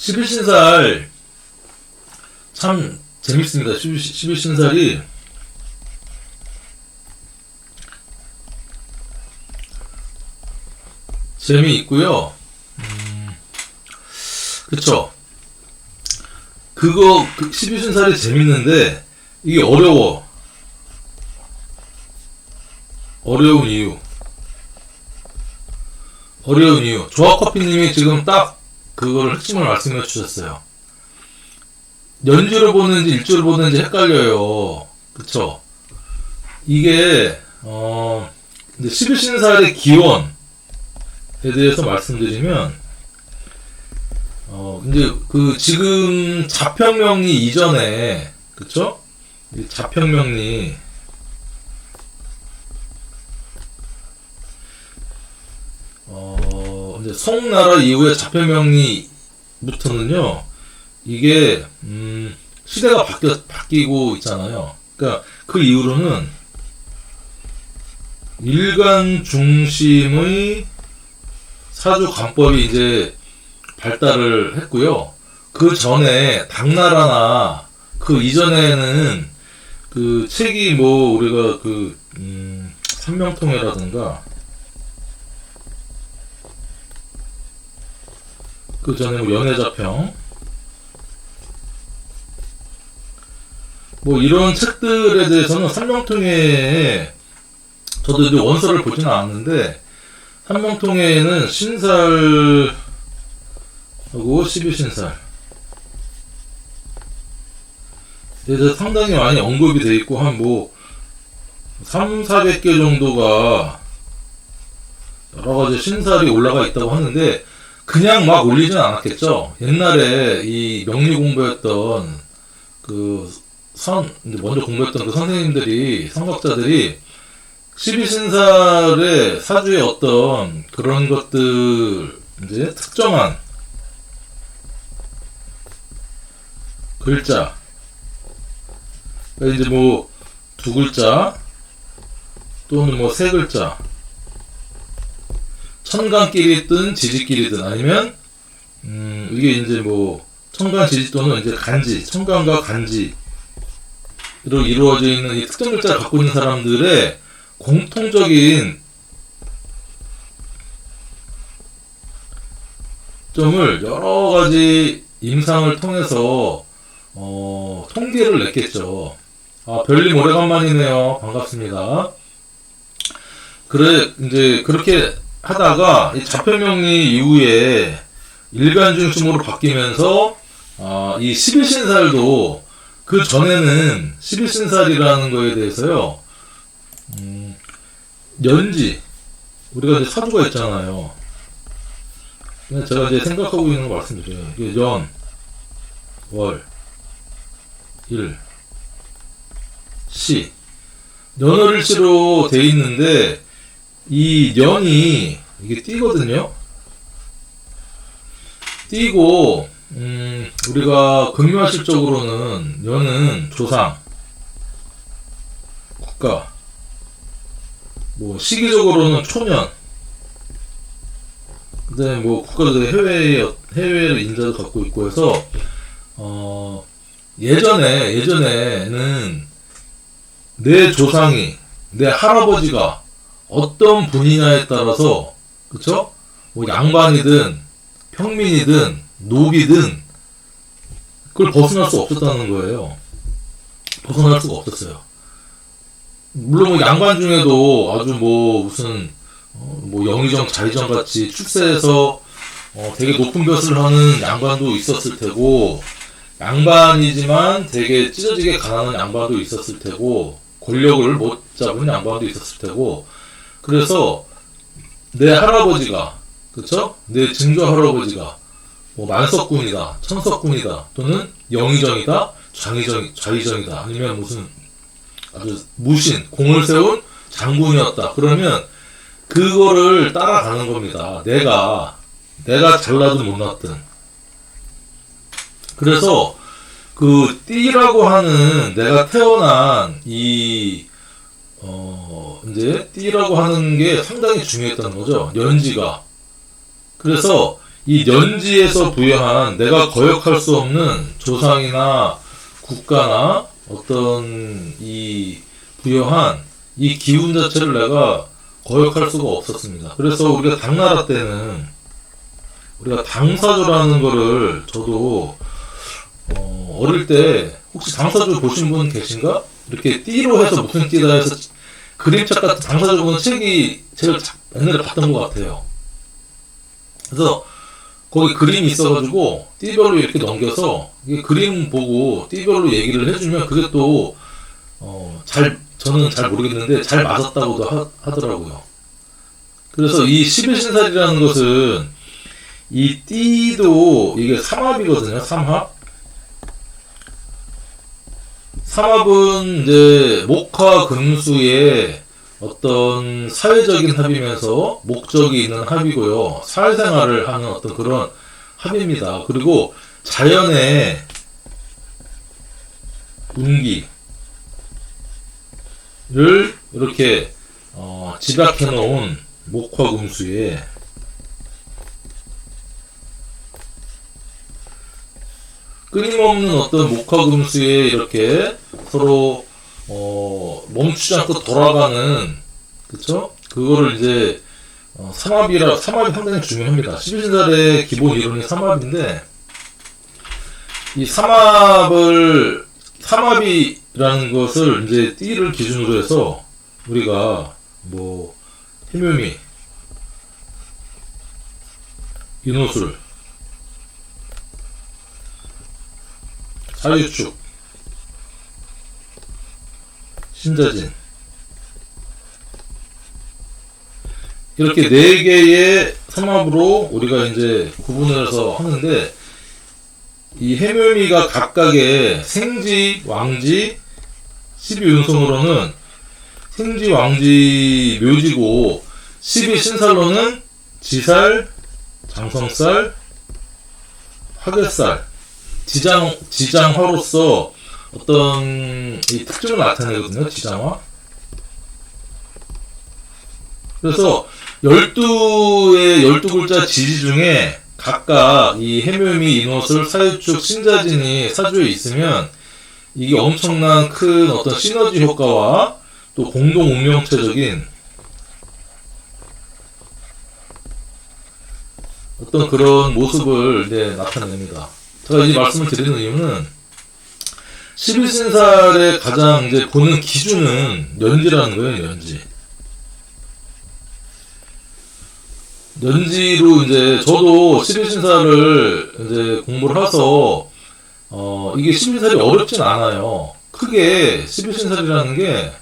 십일신살 참 재밌습니다. 십일신살이 재미있고요. 그쵸. 십일신살이 재밌는데 이게 어려운 이유. 조합커피님이 지금 딱 그걸 핵심을 말씀해 주셨어요. 연주를 보는지 일주를 보는지 헷갈려요. 그쵸? 이게 근데 십일신살의 기원에 대해서 말씀드리면 이제 지금 자평명리 이전에, 그쵸? 이 자평명리 이제 송나라 이후에 자평명리부터는요, 이게 시대가 바뀌고 있잖아요. 그러니까 그 이후로는 일간 중심의 사주 관법이 이제 발달을 했고요. 그 전에 당나라나 그 이전에는 그 책이 뭐 우리가 삼명통해라든가 그 전에 뭐 연애자평 뭐 이런 책들에 대해서는 삼명통해에 저도 이제 원서를 보지는 않았는데 삼명통해에는 신살하고 십일신살 그래서 상당히 많이 언급이 돼 있고 한 뭐 300~400개 정도가 여러가지 신살이 올라가 있다고 하는데 그냥 막 올리진 않았겠죠. 옛날에 이 명리 공부했던 먼저 공부했던 그 선생님들이, 선각자들이 십이신살의 사주의 어떤 그런 것들, 이제 특정한 글자, 그러니까 이제 뭐 두 글자 또는 뭐 세 글자, 천간끼리든 지지끼리든 아니면 이게 이제 뭐 천간 지지 또는 이제 간지, 천간과 간지로 이루어져 있는 이 특정 글자를 갖고 있는 사람들의 공통적인 점을 여러 가지 임상을 통해서 통계를 냈겠죠. 별님 오래간만이네요. 반갑습니다. 그래 이제 그렇게 하다가 이 자평명리 이후에 일간 중심으로 바뀌면서 이 십일신살도 그 전에는 십일신살이라는 거에 대해서요, 연지 우리가 이제 사주가 있잖아요. 제가 이제 생각하고 있는 거 말씀드려요. 이게 연, 월, 일, 시, 연월일시로 돼 있는데 이 년이 이게 띠거든요. 띠고 우리가 금요일적으로는 년은 조상, 국가, 뭐 시기적으로는 초년, 그다음에 뭐 국가도 해외의 인자도 갖고 있고 해서 예전에는 내 조상이, 내 할아버지가 어떤 분이냐에 따라서, 그쵸? 뭐 양반이든 평민이든 노비든 그걸 벗어날 수 없었다는 거예요. 벗어날 수가 없었어요. 물론 뭐 양반 중에도 아주 뭐 무슨 뭐 영의정 자의정 같이 출세해서 되게 높은 벼슬을 하는 양반도 있었을 테고, 양반이지만 되게 찢어지게 가난한 양반도 있었을 테고, 권력을 못 잡은 양반도 있었을 테고, 그래서 내 할아버지가, 그쵸? 내 증조 할아버지가 뭐 만석군이다, 천석군이다, 또는 영의정이다, 좌의정이다, 아니면 무슨 아주 무신, 공을 세운 장군이었다. 그러면 그거를 따라가는 겁니다. 내가 잘나든 못났든. 그래서 그 띠라고 하는, 내가 태어난 이제 띠라고 하는 게 상당히 중요했다는 거죠. 연지가. 그래서 이 년지에서 부여한 내가 거역할 수 없는 조상이나 국가나 어떤 이 부여한 이 기운 자체를 내가 거역할 수가 없었습니다. 그래서 우리가 당나라 때는 우리가 당사조라는 거를 저도 어릴 때 혹시 당사조 보신 분 계신가? 이렇게 띠로 해서 무슨 띠다 해서 그림책 같은 당사조 보는 책이 제가 옛날에 봤던 것 같아요. 그래서 거기 그림이 있어가지고 띠별로 이렇게 넘겨서 이게 그림 보고 띠별로 얘기를 해주면 그게 또 저는 잘 모르겠는데 잘 맞았다고도 하더라고요. 그래서 이 11신살이라는 것은 이 띠도 이게 삼합이거든요. 삼합은 이제 목화 금수의 어떤 사회적인 합이면서 목적이 있는 합이고요. 사회생활을 하는 어떤 그런 합입니다. 그리고 자연의 운기를 이렇게 집약해 놓은 목화 금수에 끊임없는 어떤 목화 금수에 이렇게 서로 멈추지 않고 돌아가는, 그쵸? 그거를 이제 삼합이 상당히 중요합니다. 11신살의 기본 이론이 삼합인데, 이 삼합이라는 것을 이제 띠를 기준으로 해서 우리가 해묘미, 인호술, 사유축, 신자진, 이렇게 4개의 삼합으로 우리가 이제 구분을 해서 하는데, 이 해묘미가 각각의 생지, 왕지, 12운송으로는 생지, 왕지, 묘지고, 12신살로는 지살, 장성살, 화개살, 지장화로서 어떤 이 특징을 나타내거든요. 지장화. 그래서 12글자 지지 중에 각각 이 해묘미, 인호술, 사유축, 신자진이 사주에 있으면 이게 엄청난 큰 어떤 시너지 효과와 또 공동 운명체적인 어떤 그런 모습을 이제 나타냅니다. 제가 이 말씀을 드리는 이유는 11신살의 가장 이제 보는 기준은 연지라는 거예요. 연지로 이제 저도 11신살을 이제 공부를 해서 이게 11신살이 어렵진 않아요. 크게 11신살이라는 게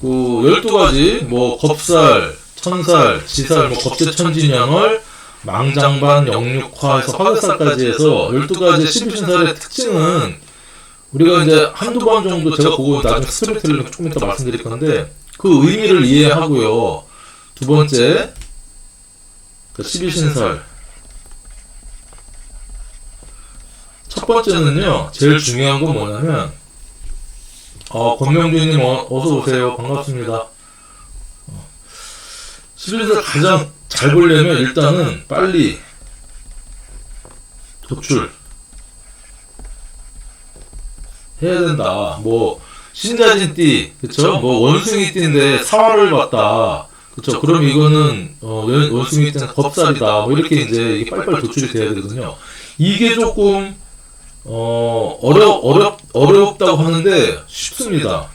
그 12가지 겁살, 천살, 지살, 겁재천진연월, 망장반, 영육화에서 화개살까지 해서 12가지 11신살의 특징은 우리가 이제 한두 번 정도 제가 그거 나중에 스토리텔링 조금 이따 말씀드릴 건데 그 의미를 이해하고요. 두 번째 12신살 첫 번째는요, 제일 중요한 건 뭐냐면 권명주님 어서 오세요. 반갑습니다. 11신살 가장 잘 보려면 일단은 빨리 도출 해야 된다. 신자진띠, 그쵸? 원숭이띠인데 사활을 봤다. 그쵸? 그럼 이거는 원숭이띠는 겁살이다. 이렇게 이제 이게 빨리빨리 도출이 돼야 되거든요. 이게 조금 어렵다고 하는데 쉽습니다.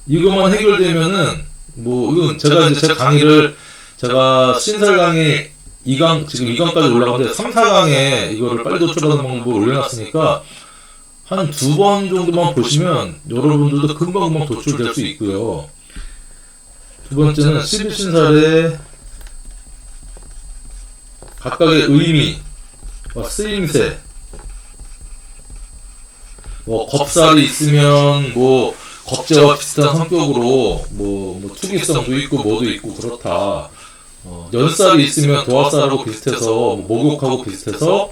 이것만 해결되면은 이건 제가 강의를 제가 신살 강의 2강 지금 2강까지 올라가는데 3, 4강에 이거를 빨리 도출하는 방법을 올려놨으니까 한 2번 정도만 보시면 여러분들도 금방 도출될 수 있고요. 두 번째는 11신살의 각각의 의미와 쓰임새, 겁살이 있으면 겁재와 비슷한 성격으로 투기성도 있고 뭐도 있고 그렇다. 연살이 있으면 도화살하고 비슷해서 목욕하고 비슷해서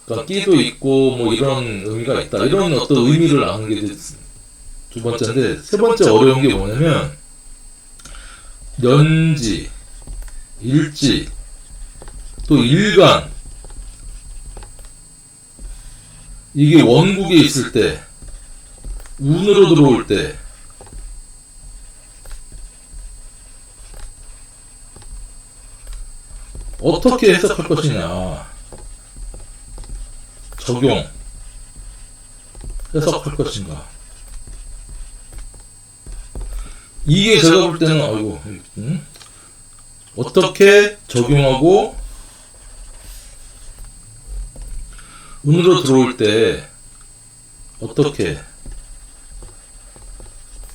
그러니까 끼도 있고 이런 의미가 있다. 이런 어떤 의미를 아는 게 두 번째인데, 세 번째 어려운 게 뭐냐면 연지, 일지, 또 일간, 이게 원국에 있을 때, 운으로 들어올 때, 어떻게 해석할 것이냐, 적용, 해석할 것인가. 이게 제가 볼 때는, 아이고, 어떻게 적용하고, 운으로 들어올 때, 어떻게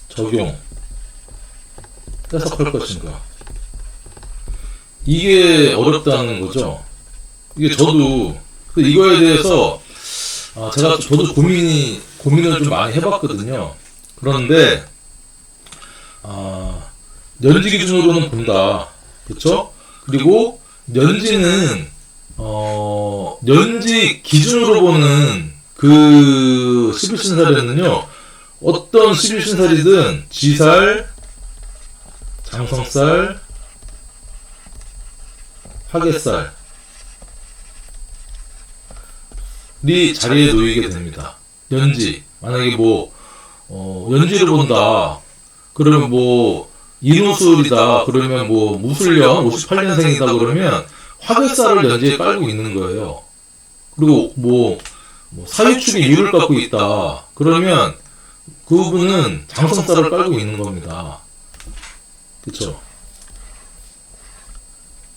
적용, 해석할 것인가. 이게 어렵다는 거죠. 이게 저도, 이거에 대해서, 저도 고민을 좀 많이 해봤거든요. 그런데, 연지 기준으로는 본다. 그쵸? 그리고, 연지는, 연지 기준으로 보는 그 11신살에는요, 어떤 11신살이든 지살, 장성살, 화개살이 자리에 놓이게 됩니다. 연지. 만약에 연지를 본다. 그러면 인후술이다. 그러면 무술년 58년생이다. 그러면 화개살을 연지에 깔고 있는 거예요. 그리고 사유축이 유를 갖고 있다. 그러면 그 부분은 장성살을 깔고 있는 겁니다. 그쵸?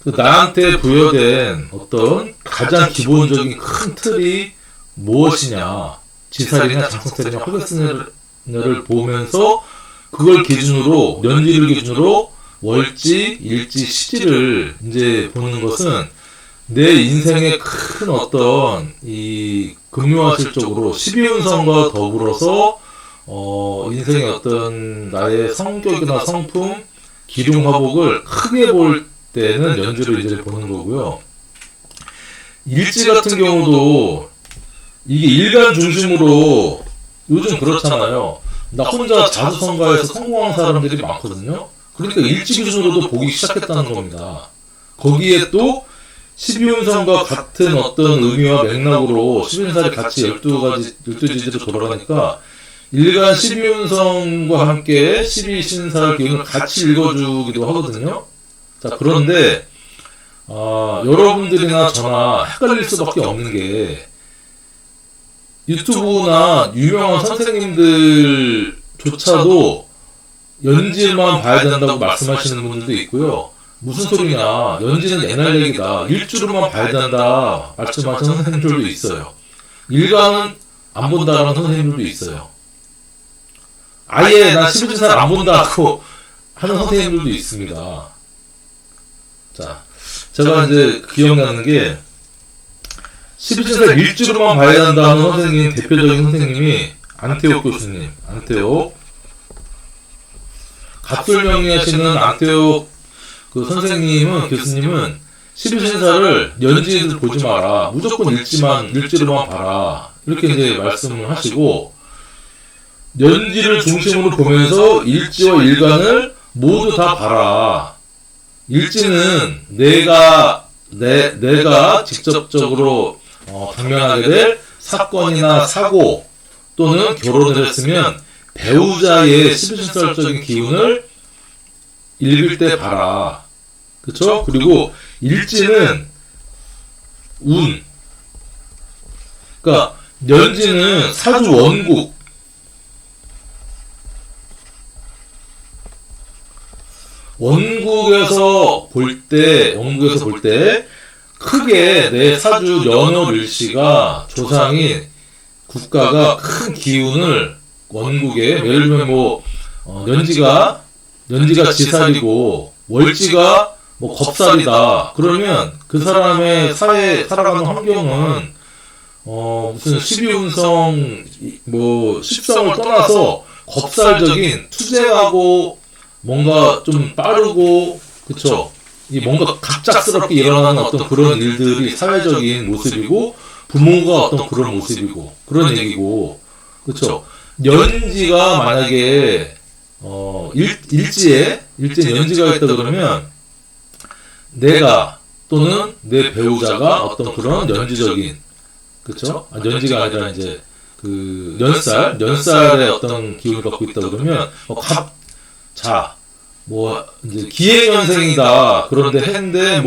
나한테 부여된 어떤 가장 기본적인 큰 틀이 무엇이냐, 지살이냐 장성살이냐 화개살을 보면서 그걸 기준으로, 연지를 기준으로 월지, 일지, 시지를 이제 보는 것은 내 인생의 큰 어떤 이 금요화실적으로 12운성과 더불어서 인생의 어떤 나의 성격이나 성품, 기륭화복을 크게 볼 때는 연지를 이제 보는 거고요. 일지 같은 경우도 이게 일간 중심으로 요즘 그렇잖아요. 나 혼자 자수성가해서 성공한 사람들이 많거든요. 그러니까 일지 기준으로도 보기 시작했다는 겁니다. 거기에 또 12운성과 같은 어떤 의미와 맥락으로 12운살이 같이 12지지로 돌아가니까 일간 12운성과 함께 12신살 기운을 같이 읽어주기도 하거든요. 자, 그런데 여러분들이나 저나 헷갈릴 수밖에 없는 게 유튜브나 유명한 선생님들조차도 연지만 봐야 된다고 말씀하시는 분들도 있고요. 무슨 소리냐, 연지는 옛날 얘기다, 일주로만 봐야 된다 말씀하시는 선생님들도 있어요. 일간은 안 본다라는 선생님들도 있어요. 아예 난 11신살 안 본다고 하는 선생님들도 있습니다. 자, 제가 이제 기억나는 게 12신살 일주로만 봐야 한다는 선생님, 대표적인 선생님이 안태옥 교수님, 안태옥 갑술명리하시는 안태옥 그 선생님은, 교수님은 12신살을 연지를 보지 마라, 무조건 일지로만 봐라, 이렇게 이제 말씀을 하시고, 연지를 중심으로 보면서 일지와 일간을 모두 다 봐라. 일지는 내가 직접적으로 당면하게 될 사건이나 사고 또는 결혼을 했으면 배우자의 11신살적인 기운을 읽을 때 봐라. 그쵸? 그리고 일지는 운. 그러니까 연지는 사주 원국에서 볼 때 크게 내 사주 연월일시가 조상이 국가가 큰 기운을 원국에, 예를 들면 연지가 지살이고 월지가 겁살이다. 그러면 그 사람의 사회 살아가는 환경은 무슨 12운성 10성을 떠나서 겁살적인 투쟁하고 뭔가 좀 빠르고, 그쵸? 뭔가 갑작스럽게 일어나는 어떤 그런 일들이 사회적인 모습이고, 부모가 어떤 그런 모습이고, 그런 얘기고, 그쵸? 연지가 만약에, 일지에 연지가 있다 그러면 내가 또는 내 배우자가 어떤 그런 연지적인, 그쵸? 연지가 아니라 이제 그 연살의 어떤 기운을 갖고 있다 그러면 이제 기해년생이다. 그런데 해인데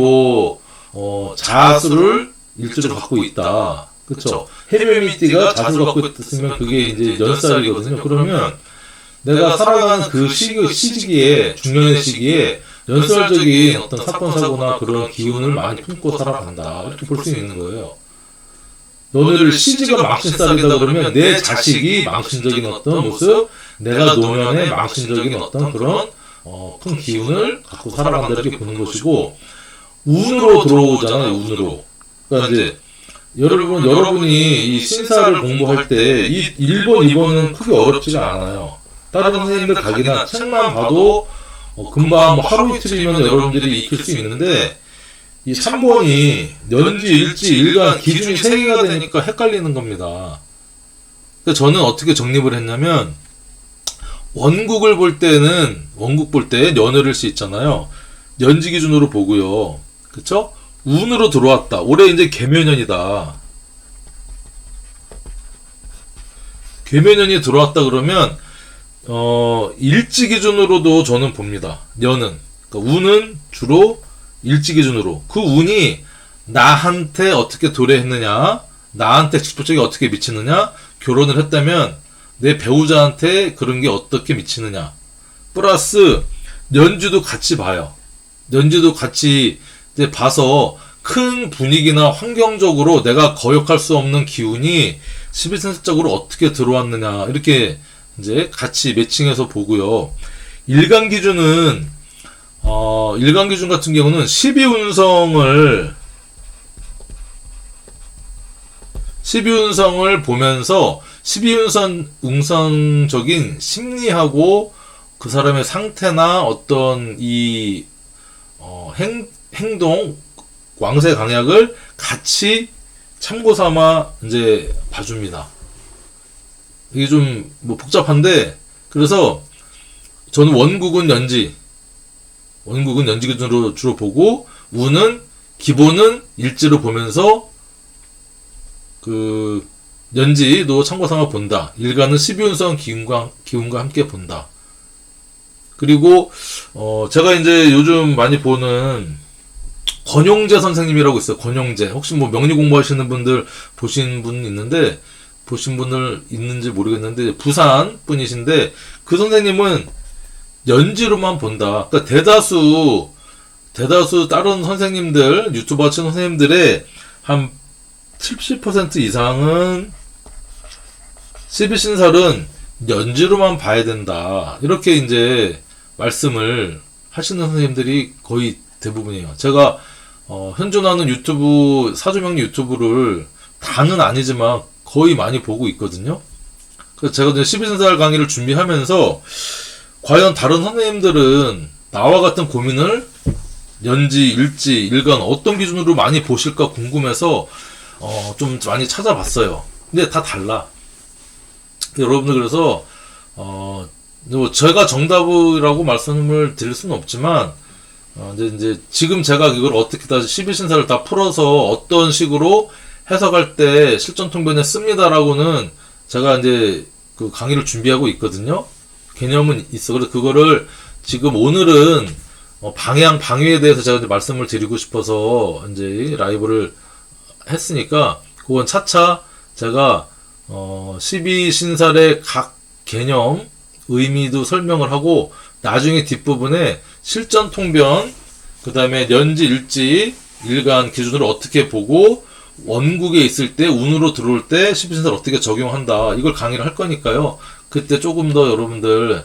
자수를 일주를 갖고 있다. 그쵸? 해묘미띠가 자수를 갖고 있으면 그게 이제 연살이거든요. 그러면 내가 살아가는 그 시기에, 중년의 시기에 연설적인 어떤 사건, 사고나 그런 기운을 많이 품고 살아간다. 이렇게 볼 수 있는 거예요. 너네를 시지가 망신살이다 그러면 내 자식이 망신적인 어떤 모습, 내가 노년에 망신적인 어떤 그런 큰 기운을 갖고 살아간다 이렇게 보는 것이고, 운으로 들어오잖아요. 운으로. 그러니까 이제 여러분이 이 신사를 공부할 때 이 1번, 2번은 크게 어렵지가 않아요. 다른 선생님들 각이나 책만 봐도 금방 하루 이틀이면 여러분들이 익힐 수 있는데, 이 3번이 연지, 일지, 일간 기준이 3개가 되니까 헷갈리는 겁니다. 그래서 저는 어떻게 정립을 했냐면, 원국 볼 때 연월일 수 있잖아요. 연지 기준으로 보고요. 그쵸? 운으로 들어왔다. 올해 이제 개묘년이다. 개묘년이 들어왔다 그러면 일지 기준으로도 저는 봅니다. 년은. 그러니까 운은 주로 일지 기준으로. 그 운이 나한테 어떻게 도래했느냐, 나한테 직접적이 어떻게 미치느냐, 결혼을 했다면 내 배우자한테 그런 게 어떻게 미치느냐. 플러스 연주도 같이 봐요. 연주도 같이 이제 봐서 큰 분위기나 환경적으로 내가 거역할 수 없는 기운이 11sense적으로 어떻게 들어왔느냐. 이렇게 이제 같이 매칭해서 보고요. 일간 기준 같은 경우는 12운성을 보면서 12운성적인 심리하고 그 사람의 상태나 어떤 행동, 왕세 강약을 같이 참고 삼아 이제 봐줍니다. 이게 좀 복잡한데, 그래서 저는 원국은 연지 기준으로 주로 보고, 운은 기본은 일지로 보면서 그 연지도 참고 삼아 본다. 일간은 12운성 기운과 함께 본다. 그리고 제가 이제 요즘 많이 보는 권용재 선생님이라고 있어요. 권용재. 혹시 명리 공부하시는 분들 보신 분 있는데, 보신 분들 있는지 모르겠는데, 부산 분이신데, 그 선생님은 연지로만 본다. 그러니까 대다수 다른 선생님들, 유튜브 하시는 선생님들의 한 70% 이상은 12신살은 연지로만 봐야 된다. 이렇게 이제 말씀을 하시는 선생님들이 거의 대부분이에요. 제가 현존하는 유튜브, 사주명리 유튜브를 다는 아니지만 거의 많이 보고 있거든요. 그래서 제가 이제 12신살 강의를 준비하면서 과연 다른 선생님들은 나와 같은 고민을 연지, 일지, 일간 어떤 기준으로 많이 보실까 궁금해서 좀 많이 찾아봤어요. 근데 다 달라. 여러분들 그래서 제가 정답이라고 말씀을 드릴 수는 없지만, 이제 지금 제가 이걸 어떻게 다시 12신사를 다 풀어서 어떤 식으로 해석할 때 실전통변에 씁니다라고는 제가 이제 그 강의를 준비하고 있거든요. 개념은 있어. 그래서 그거를 지금 오늘은 방위에 대해서 제가 이제 말씀을 드리고 싶어서 이제 라이브를 했으니까, 그건 차차 제가 12신살의 각 개념 의미도 설명을 하고, 나중에 뒷부분에 실전통변, 그 다음에 연지, 일지, 일간 기준으로 어떻게 보고, 원국에 있을 때, 운으로 들어올 때 12신살 어떻게 적용한다, 이걸 강의를 할 거니까요. 그때 조금 더 여러분들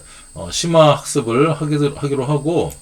심화 학습을 하기로 하고,